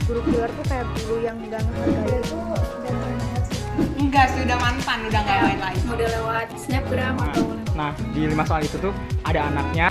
guru killer tuh kayak guru yang nggak menghargai itu. Enggak sih, udah mantan, udah nggak main lagi. Udah lewat snapgram atau Nah, di 5 soal itu tuh ada anaknya.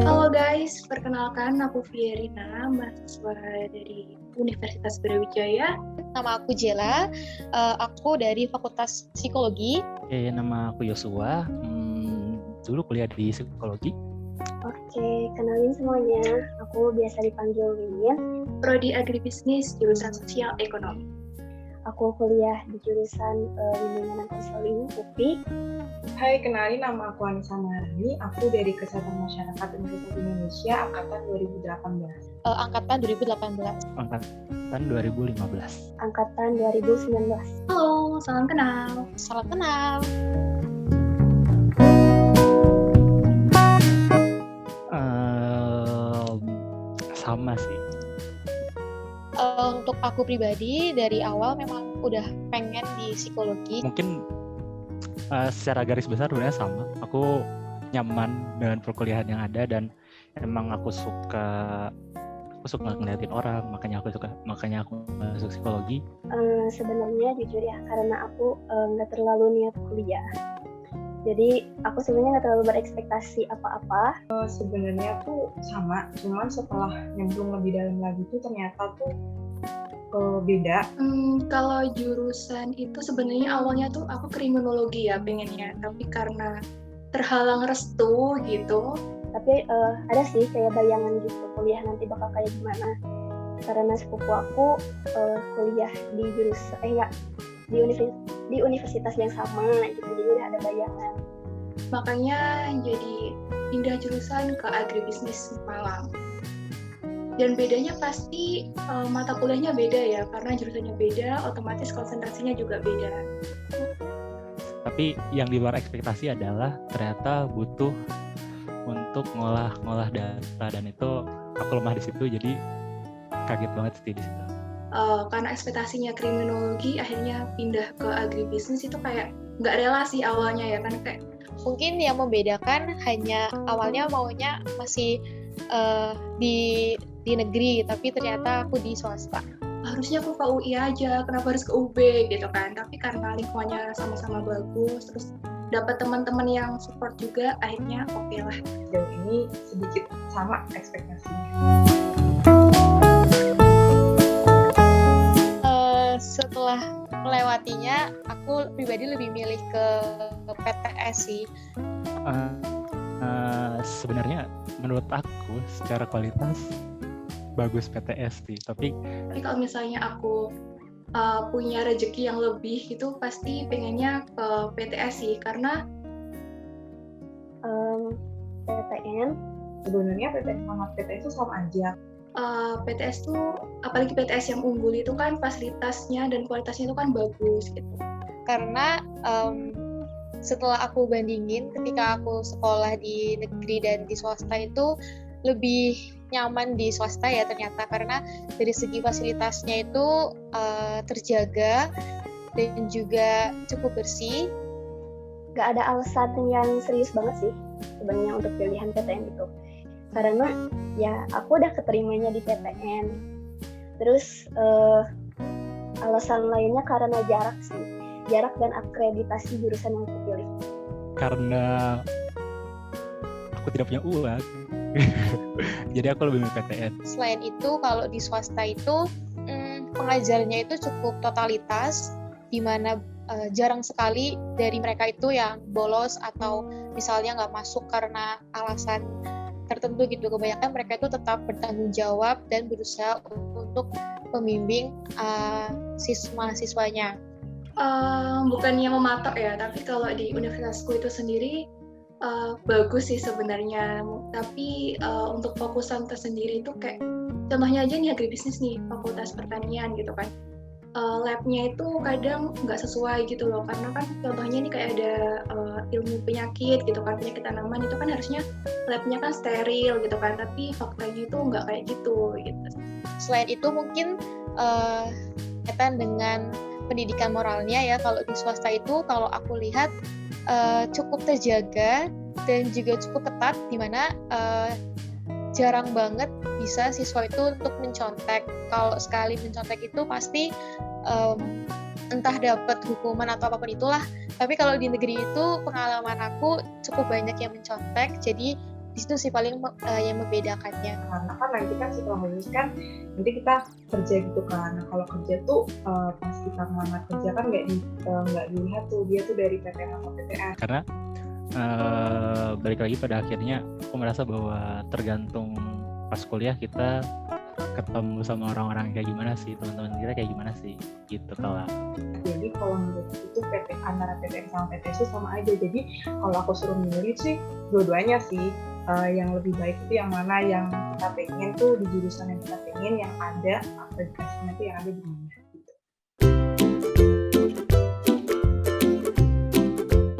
Halo guys, perkenalkan aku Fierina, mahasiswa dari Universitas Brawijaya. Nama aku Jela, aku dari Fakultas Psikologi. Oke, nama aku Yosua, dulu kuliah di psikologi. Oke, kenalin semuanya. Aku biasa dipanggil Wiwin. Prodi Agribisnis, jurusan Sosial Ekonomi. Aku kuliah di jurusan Bimbingan dan Konseling UPI. Hai, kenalin nama aku Anissa Maharani. Aku dari Kesehatan Masyarakat Universitas Indonesia Angkatan 2018. Angkatan 2018. Angkatan 2015. Angkatan 2019. Halo, salam kenal. Salam kenal. Sama sih. Untuk aku pribadi, dari awal memang udah pengen di psikologi. Mungkin secara garis besar sebenarnya sama. Aku nyaman dengan perkuliahan yang ada dan emang aku suka ngeliatin orang, makanya aku masuk psikologi. Sebenarnya jujur ya, karena aku nggak terlalu niat kuliah. Jadi aku sebenarnya nggak terlalu berekspektasi apa-apa. Sebenarnya tuh sama, cuman setelah nyemplung lebih dalam lagi tuh ternyata tuh beda. Kalau jurusan itu sebenarnya awalnya tuh aku kriminologi ya pengennya, tapi karena terhalang restu gitu. Tapi ada sih kayak bayangan gitu kuliah nanti bakal kayak gimana. Karena sepupu aku kuliah di jurusan di universitas yang sama gitu, jadi udah ada bayangan. Makanya jadi pindah jurusan ke agribisnis Malang. Dan bedanya pasti mata kuliahnya beda ya, karena jurusannya beda, otomatis konsentrasinya juga beda. Tapi yang di luar ekspektasi adalah ternyata butuh untuk ngolah data, dan itu aku lemah di situ, jadi kaget banget sih di situ. Karena ekspektasinya kriminologi, akhirnya pindah ke agribisnis itu kayak nggak relasi awalnya ya kan, kayak Mungkin yang membedakan hanya awalnya maunya masih di negeri, tapi ternyata aku di swasta. harusnya aku ke UI aja, kenapa harus ke UB gitu kan. Tapi karena lingkungannya sama-sama bagus, terus dapat teman-teman yang support juga, akhirnya oke lah. Sejauh ini sedikit sama ekspektasinya. Setelah melewatinya, aku pribadi lebih milih ke PTS sih. Sebenarnya menurut aku secara kualitas bagus PTS sih, tapi kalau misalnya aku punya rezeki yang lebih gitu, pasti pengennya ke PTS sih, karena PTN Sebenarnya PTS sama PTS itu sama aja. PTS tuh, apalagi PTS yang unggul itu kan fasilitasnya dan kualitasnya itu kan bagus gitu. Karena setelah aku bandingin ketika aku sekolah di negeri dan di swasta itu lebih nyaman di swasta ya ternyata, karena dari segi fasilitasnya itu terjaga dan juga cukup bersih. Gak ada alasan yang serius banget sih sebenarnya untuk pilihan PTN itu. Karena ya aku udah keterimanya di PTN. Terus alasan lainnya karena jarak sih. Jarak dan akreditasi jurusan yang aku pilih. karena aku tidak punya uang jadi aku lebih milih PTN. Selain itu, kalau di swasta itu pengajarnya itu cukup totalitas, di mana jarang sekali dari mereka itu yang bolos atau misalnya nggak masuk karena alasan tertentu gitu. Kebanyakan mereka itu tetap bertanggung jawab dan berusaha untuk membimbing mahasiswanya. Bukannya mematok ya, tapi kalau di universitasku itu sendiri bagus sih sebenarnya. Tapi untuk fokusan tersendiri itu kayak contohnya aja nih agribisnis nih, fakultas pertanian gitu kan. Labnya itu kadang nggak sesuai gitu loh, karena kan contohnya ini kayak ada ilmu penyakit gitu kan, penyakit tanaman itu kan harusnya labnya kan steril gitu kan, tapi faktanya itu nggak kayak gitu. Selain itu mungkin kaitan dengan pendidikan moralnya ya, kalau di swasta itu kalau aku lihat cukup terjaga dan juga cukup ketat, di mana jarang banget bisa siswa itu untuk mencontek. Kalau sekali mencontek itu pasti entah dapat hukuman atau apapun itulah. Tapi kalau di negeri itu pengalaman aku cukup banyak yang mencontek, jadi di situ sih paling yang membedakannya. Karena kan nanti kan setelah lulus kan nanti kita kerja gitu kan. Nah kalau kerja tuh pas kita ngelamar kerja kan nggak dilihat tuh dia tuh dari PTN atau PTN. Karena balik lagi pada akhirnya aku merasa bahwa tergantung pas kuliah kita ketemu sama orang-orang kayak gimana sih, teman-teman kita kayak gimana sih gitu kalau. Jadi kalau menurut itu antara PTN sama PTS itu sama aja. Jadi kalau aku suruh milih sih dua-duanya sih. Yang lebih baik itu yang mana yang kita pengen tuh di jurusan yang kita pengen, yang ada aplikasinya tuh yang ada di mana gitu.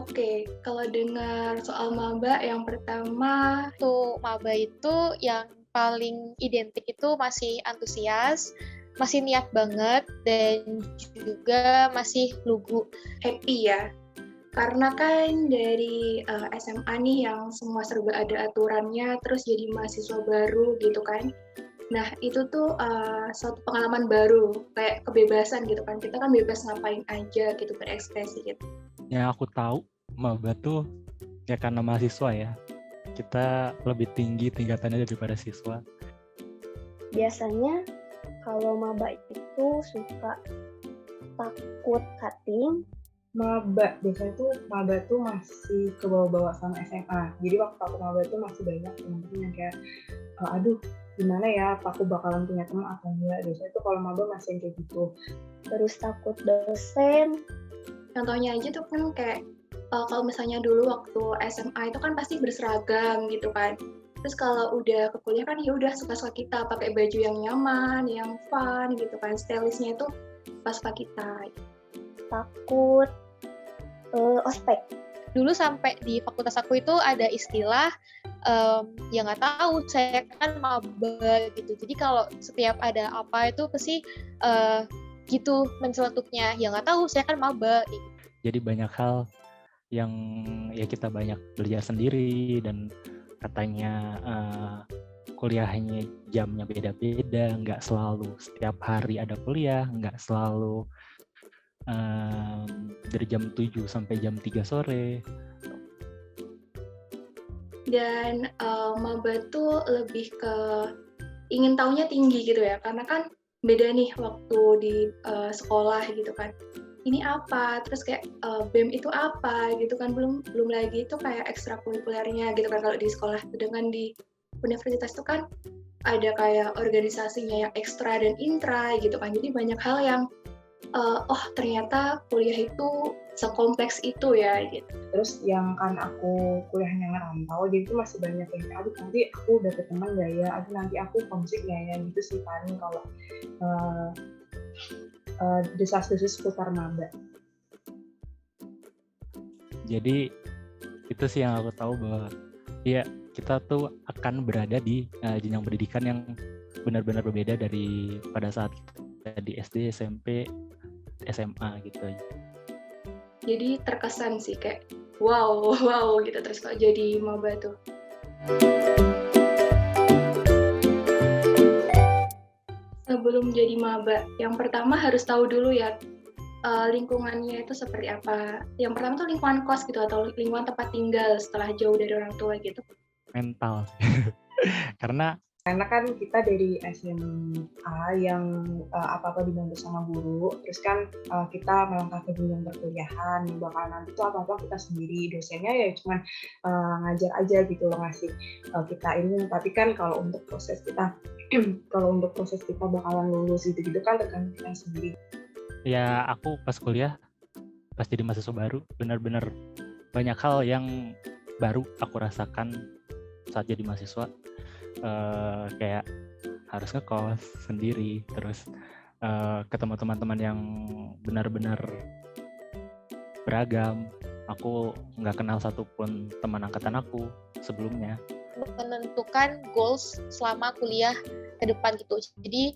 Oke, kalau dengar soal maba yang pertama Tuh maba itu yang paling identik itu masih antusias, masih niat banget, dan juga masih lugu. happy ya. Karena kan dari SMA nih yang semua serba ada aturannya, terus jadi mahasiswa baru gitu kan. Nah itu tuh suatu pengalaman baru, kayak kebebasan gitu kan. Kita kan bebas ngapain aja gitu, berekspresi gitu. Yang aku tahu maba tuh ya karena mahasiswa ya, kita lebih tinggi tingkatannya daripada siswa. Biasanya kalau maba itu suka takut cutting. Biasanya tuh maba tuh masih ke bawah-bawah sama SMA. Jadi waktu aku maba tuh masih banyak teman-teman yang kayak aduh gimana ya, apa aku bakalan punya teman atau enggak. Biasanya tuh kalau maba masih yang kayak gitu. Terus takut dosen. Contohnya aja tuh kan kayak kalau misalnya dulu waktu SMA itu kan pasti berseragam gitu kan. Terus kalau udah ke kuliah kan ya udah suka-suka kita pakai baju yang nyaman, yang fun gitu kan. Stylishnya itu pas-pas kita. Takut ospek. Dulu sampai di fakultas aku itu ada istilah ya nggak tahu, saya kan maba gitu. Jadi kalau setiap ada apa itu pasti gitu menceletuknya, ya nggak tahu, saya kan maba gitu. Jadi banyak hal yang ya kita banyak belajar sendiri, dan katanya kuliahnya jamnya beda-beda, nggak selalu setiap hari ada kuliah, nggak selalu dari jam 7 sampai jam 3 sore. Dan maba tuh lebih ke ingin taunya tinggi gitu ya, karena kan beda nih waktu di sekolah gitu kan. Ini apa, terus kayak BEM itu apa gitu kan, belum lagi itu kayak ekstrakurikulernya gitu kan kalau di sekolah. Sedangkan di universitas itu kan ada kayak organisasinya yang ekstra dan intra gitu kan, jadi banyak hal yang ternyata kuliah itu sekompleks itu ya gitu. Terus yang kan aku kuliahnya ngerantau, jadi itu masih banyak yang kayak aduh nanti aku dapet teman gak ya, aduh nanti aku homesick gak ya, gitu sih paling kalau desas-desus seputar maba. Jadi itu sih yang aku tahu, bahwa ya kita tuh akan berada di jenjang pendidikan yang benar-benar berbeda dari pada saat di SD, SMP, SMA gitu. Jadi terkesan sih kayak wow gitu terus kalau jadi maba tuh. Sebelum jadi maba, yang pertama harus tahu dulu ya lingkungannya itu seperti apa. Yang pertama tuh lingkungan kos gitu atau lingkungan tempat tinggal setelah jauh dari orang tua gitu. Mental. Karena kan kita dari SMA yang apa-apa dibantu sama guru, terus kan kita melangkah ke jenjang perkuliahan, bakal nanti tuh apa-apa kita sendiri, dosennya ya cuman ngajar aja gitu loh, ngasih kita ilmu. Tapi kan kalau untuk proses kita bakalan lulus gitu kan tergantung kita sendiri. ya aku pas kuliah, pas jadi mahasiswa baru, benar-benar banyak hal yang baru aku rasakan saat jadi mahasiswa. Kayak harus ngekos sendiri, terus ketemu teman-teman yang benar-benar beragam. Aku nggak kenal satupun teman angkatan aku sebelumnya. menentukan goals selama kuliah ke depan gitu. Jadi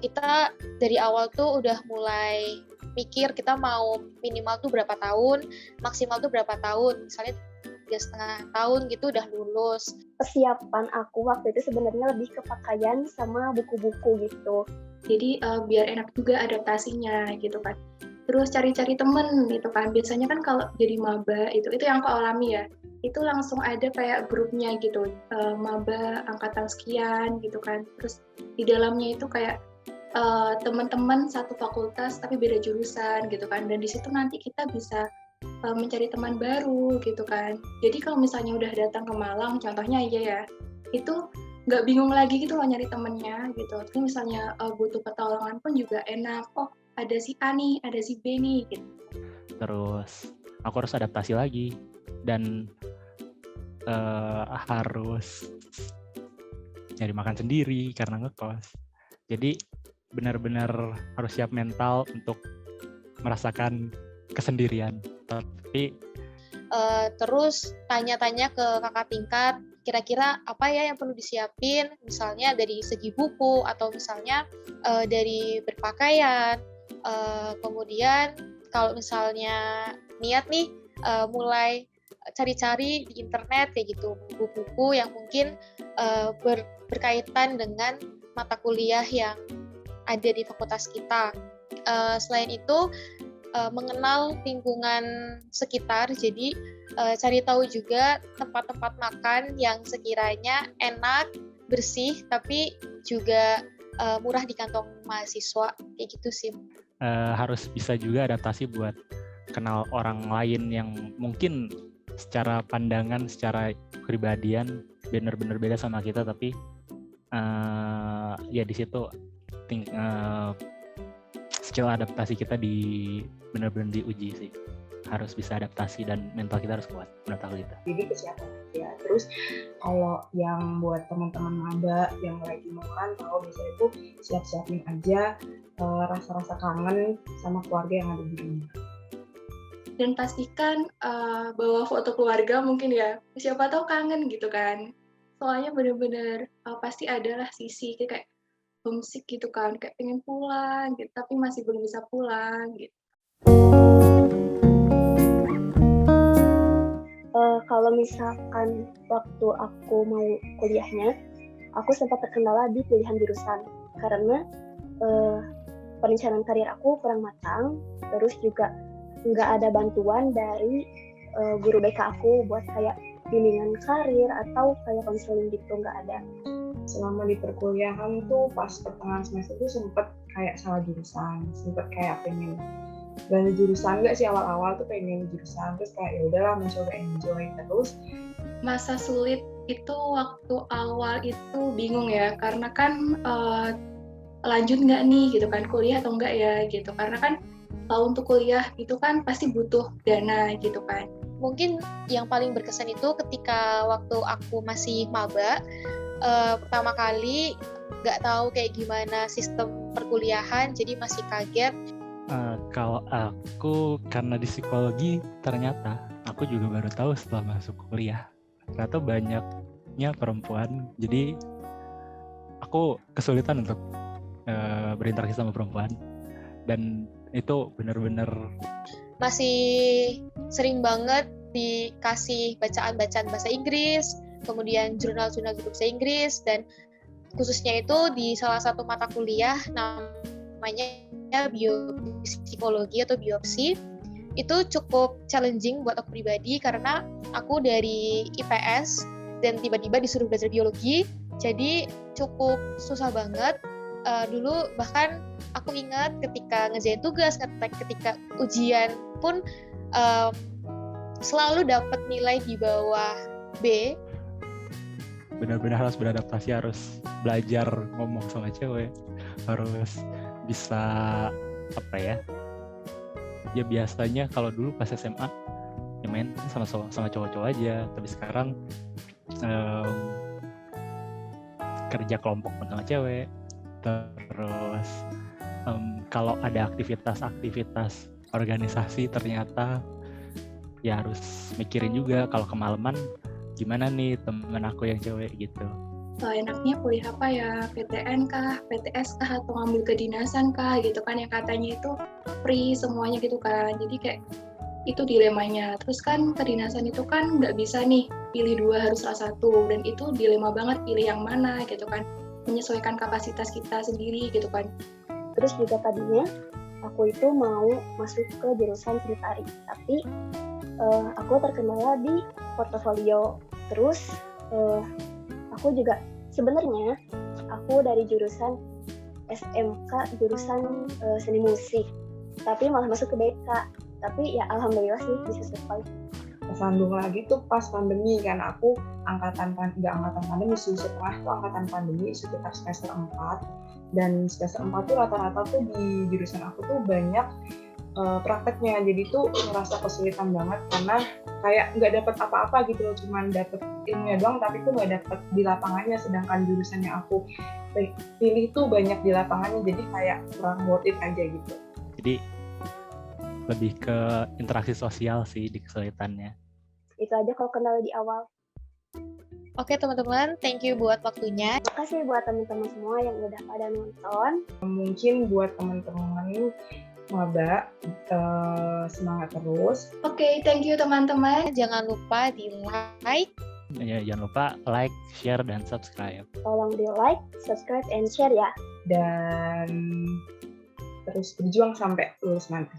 kita dari awal tuh udah mulai mikir kita mau minimal tuh berapa tahun, maksimal tuh berapa tahun. Misalnya 3,5 tahun gitu udah lulus. Persiapan aku waktu itu sebenarnya lebih ke pakaian sama buku-buku gitu. Jadi biar enak juga adaptasinya gitu kan. Terus cari-cari temen gitu kan. Biasanya kan kalau jadi maba itu yang aku alami ya. Itu langsung ada kayak grupnya gitu. Maba angkatan sekian gitu kan. Terus di dalamnya itu kayak teman-teman satu fakultas tapi beda jurusan gitu kan. Dan di situ nanti kita bisa mencari teman baru gitu kan. Jadi kalau misalnya udah datang ke Malang, contohnya aja ya, itu nggak bingung lagi gitu loh nyari temennya gitu. Tapi misalnya butuh pertolongan pun juga enak. Oh, ada si A nih, ada si B nih gitu. Terus aku harus adaptasi lagi dan harus nyari makan sendiri karena ngekos. Jadi benar-benar harus siap mental untuk merasakan kesendirian. Tapi terus tanya-tanya ke kakak tingkat, kira-kira apa ya yang perlu disiapin, misalnya dari segi buku atau misalnya dari berpakaian. Kemudian kalau misalnya niat nih mulai cari-cari di internet kayak gitu buku-buku yang mungkin berkaitan dengan mata kuliah yang ada di fakultas kita. Selain itu mengenal lingkungan sekitar, jadi cari tahu juga tempat-tempat makan yang sekiranya enak, bersih, tapi juga murah di kantong mahasiswa, kayak gitu sih. Harus bisa juga adaptasi buat kenal orang lain yang mungkin secara pandangan, secara kepribadian benar-benar beda sama kita, tapi ya di situ skill adaptasi kita benar-benar diuji sih. Harus bisa adaptasi dan mental kita harus kuat menurut aku gitu. Jadi kesiapan aja. Terus kalau yang buat teman-teman maba yang lagi mau merantau, biasanya itu siap-siapin aja rasa-rasa kangen sama keluarga yang ada di rumah. Dan pastikan bawa foto keluarga mungkin ya. Siapa tahu kangen gitu kan. Soalnya bener-bener pasti adalah sisi kayak homesick gitu kan, kayak pengen pulang gitu, tapi masih belum bisa pulang gitu. Kalau misalkan waktu aku mau kuliahnya, aku sempat terkendala di pilihan jurusan karena perencanaan karir aku kurang matang, terus juga nggak ada bantuan dari guru BK aku buat kayak bimbingan karir atau kayak konseling gitu, nggak ada. Selama di perkuliahan tuh pas pertengahan semester tuh sempet kayak salah jurusan, sempet kayak pengen ganti jurusan, enggak sih awal-awal tuh pengen jurusan, terus kayak ya udahlah mencoba enjoy terus. Masa sulit itu waktu awal itu bingung ya, karena kan lanjut nggak nih gitu kan, kuliah atau enggak ya gitu, karena kan untuk kuliah gitu kan pasti butuh dana gitu kan. Mungkin yang paling berkesan itu ketika waktu aku masih maba, pertama kali nggak tahu kayak gimana sistem perkuliahan, jadi masih kaget. Kalau aku karena di psikologi, ternyata aku juga baru tahu setelah masuk kuliah ternyata banyaknya perempuan, jadi aku kesulitan untuk berinteraksi sama perempuan, dan itu benar-benar masih sering banget dikasih bacaan-bacaan bahasa Inggris, kemudian jurnal-jurnal bahasa Inggris, dan khususnya itu di salah satu mata kuliah namanya biopsikologi atau biopsi. Itu cukup challenging buat aku pribadi karena aku dari IPS dan tiba-tiba disuruh belajar biologi, jadi cukup susah banget. Dulu bahkan aku ingat ketika ngerjain tugas, ketika ujian pun selalu dapat nilai di bawah B. Benar-benar harus beradaptasi, harus belajar ngomong sama cewek, harus bisa apa ya? Ya biasanya kalau dulu pas SMA ya main sama cowok-cowok aja, tapi sekarang kerja kelompok sama cewek. Terus kalau ada aktivitas organisasi ternyata ya harus mikirin juga kalau kemalaman gimana nih temen aku yang cewek gitu. Enaknya kuliah apa ya, PTN kah, PTS kah, atau ngambil kedinasan kah gitu kan, yang katanya itu free semuanya gitu kan. Jadi kayak itu dilemanya. Terus kan kedinasan itu kan nggak bisa nih pilih dua, harus salah satu, dan itu dilema banget pilih yang mana gitu kan, menyesuaikan kapasitas kita sendiri gitu kan. Terus juga tadinya aku itu mau masuk ke jurusan seni tari, tapi aku terkendala di portofolio. Terus aku juga sebenarnya aku dari jurusan SMK jurusan seni musik, tapi malah masuk ke BK. Tapi ya alhamdulillah sih bisa survive. Kesandung lagi tuh pas pandemi kan, aku nggak angkatan pandemi sih, setengah tuh angkatan pandemi sekitar semester 4, dan semester 4 tuh rata-rata tuh di jurusan aku tuh banyak prakteknya, jadi tuh ngerasa kesulitan banget karena kayak nggak dapet apa-apa gitu loh, cuman dapet ilmunya doang tapi tuh nggak dapet di lapangannya, sedangkan jurusan yang aku pilih tuh banyak di lapangannya, jadi kayak kurang worth it aja gitu. Jadi lebih ke interaksi sosial sih di kesulitannya. Itu aja kalau kendala di awal. Oke teman-teman, thank you buat waktunya. Makasih buat teman-teman semua yang udah pada nonton. Mungkin buat teman-teman maba, semangat terus. Oke, thank you teman-teman. Jangan lupa di like. Ya, jangan lupa like, share, dan subscribe. Tolong di like, subscribe, and share ya. Dan terus berjuang sampai lulus nanti.